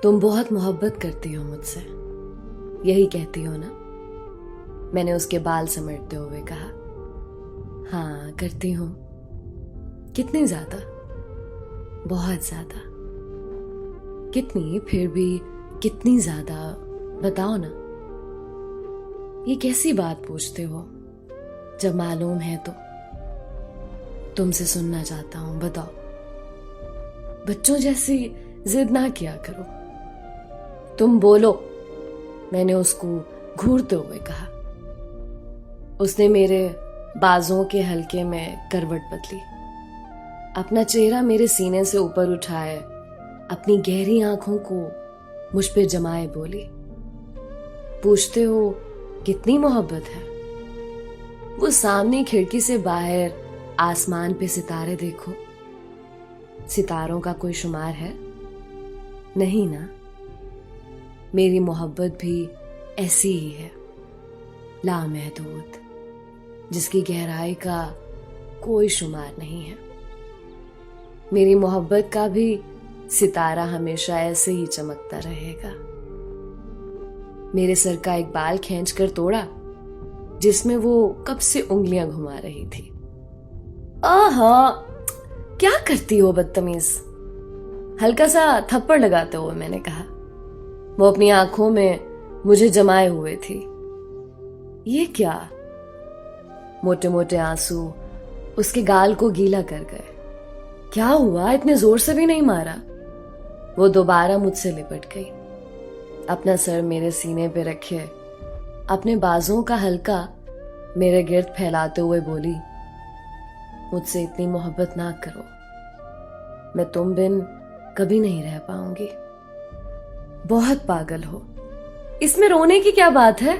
तुम बहुत मोहब्बत करती हो मुझसे, यही कहती हो ना? मैंने उसके बाल समेटते हुए कहा। हाँ करती हूँ। कितनी ज्यादा? बहुत ज्यादा। कितनी? फिर भी कितनी ज्यादा? बताओ ना। ये कैसी बात पूछते हो जब मालूम है तो? तुमसे सुनना चाहता हूं, बताओ। बच्चों जैसी जिद ना किया करो। तुम बोलो, मैंने उसको घूरते हुए कहा। उसने मेरे बाजों के हल्के में करवट बदली, अपना चेहरा मेरे सीने से ऊपर उठाए, अपनी गहरी आंखों को मुझ पे जमाए बोली, पूछते हो कितनी मोहब्बत है? वो सामने खिड़की से बाहर आसमान पे सितारे देखो। सितारों का कोई शुमार है? नहीं ना। मेरी मोहब्बत भी ऐसी ही है, लामहदूद, जिसकी गहराई का कोई शुमार नहीं है। मेरी मोहब्बत का भी सितारा हमेशा ऐसे ही चमकता रहेगा। मेरे सर का एक बाल खींच कर तोड़ा, जिसमें वो कब से उंगलियां घुमा रही थी। आहा, क्या करती हो बदतमीज? हल्का सा थप्पड़ लगाते हुए मैंने कहा। वो अपनी आंखों में मुझे जमाए हुए थी। ये क्या? मोटे मोटे आंसू उसके गाल को गीला कर गए। क्या हुआ? इतने जोर से भी नहीं मारा। वो दोबारा मुझसे लिपट गई, अपना सर मेरे सीने पे रखे, अपने बाजों का हल्का मेरे गिर्द फैलाते हुए बोली, मुझसे इतनी मोहब्बत ना करो, मैं तुम बिन कभी नहीं रह पाऊंगी। बहुत पागल हो, इसमें रोने की क्या बात है?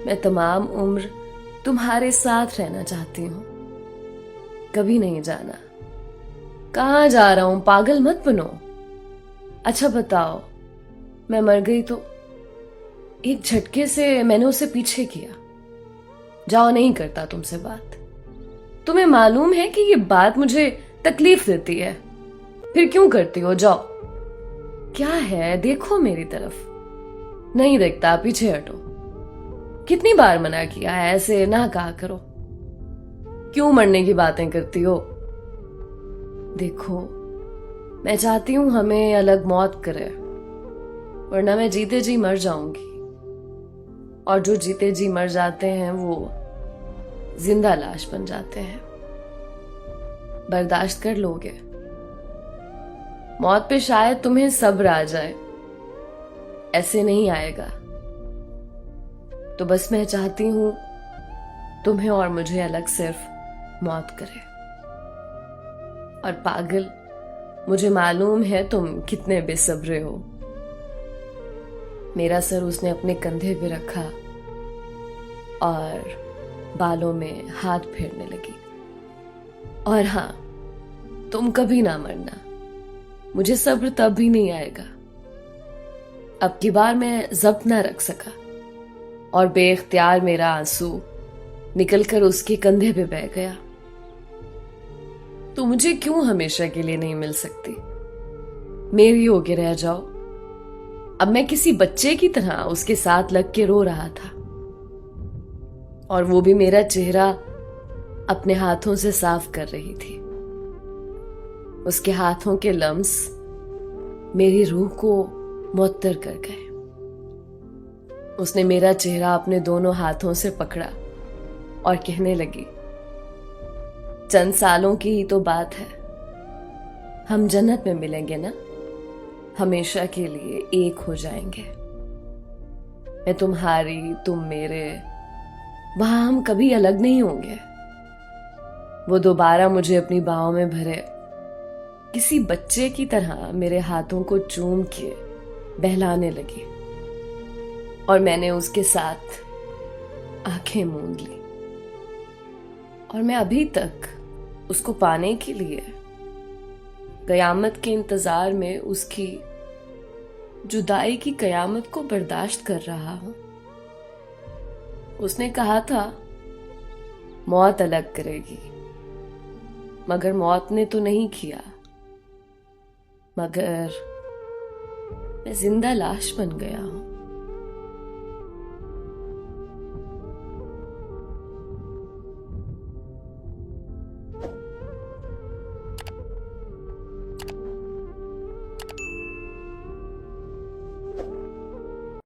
मैं तमाम उम्र तुम्हारे साथ रहना चाहती हूं, कभी नहीं जाना। कहां जा रहा हूं? पागल मत बनो। अच्छा बताओ, मैं मर गई तो? एक झटके से मैंने उसे पीछे किया। जाओ, नहीं करता तुमसे बात। तुम्हें मालूम है कि ये बात मुझे तकलीफ देती है, फिर क्यों करती हो? जाओ। क्या है? देखो मेरी तरफ। नहीं देखता, पीछे हटो। कितनी बार मना किया है, ऐसे ना कहा करो। क्यों मरने की बातें करती हो? देखो, मैं चाहती हूं हमें अलग मौत करे, वरना मैं जीते जी मर जाऊंगी। और जो जीते जी मर जाते हैं वो जिंदा लाश बन जाते हैं। बर्दाश्त कर लोगे? मौत पे शायद तुम्हें सब्र आ जाए, ऐसे नहीं आएगा। तो बस मैं चाहती हूं तुम्हें और मुझे अलग सिर्फ मौत करे। और पागल, मुझे मालूम है तुम कितने बेसब्रे हो। मेरा सर उसने अपने कंधे पे रखा और बालों में हाथ फेरने लगी। और हाँ, तुम कभी ना मरना, मुझे सब्र तब भी नहीं आएगा। अब की बार मैं जब्त ना रख सका और बेख्तियार मेरा आंसू निकलकर उसके कंधे पे बह गया। तो मुझे क्यों हमेशा के लिए नहीं मिल सकती? मेरी होके रह जाओ। अब मैं किसी बच्चे की तरह उसके साथ लग के रो रहा था, और वो भी मेरा चेहरा अपने हाथों से साफ कर रही थी। उसके हाथों के लम्स मेरी रूह को मुअत्तर कर गए। उसने मेरा चेहरा अपने दोनों हाथों से पकड़ा और कहने लगी, चंद सालों की ही तो बात है, हम जन्नत में मिलेंगे ना, हमेशा के लिए एक हो जाएंगे। मैं तुम्हारी, तुम मेरे, वहां हम कभी अलग नहीं होंगे। वो दोबारा मुझे अपनी बाहों में भरे, किसी बच्चे की तरह मेरे हाथों को चूम के बहलाने लगी, और मैंने उसके साथ आंखें मूंद ली। और मैं अभी तक उसको पाने के लिए कयामत के इंतजार में उसकी जुदाई की कयामत को बर्दाश्त कर रहा हूं। उसने कहा था मौत अलग करेगी, मगर मौत ने तो नहीं किया। मगर मैं जिंदा लाश बन गया हूं।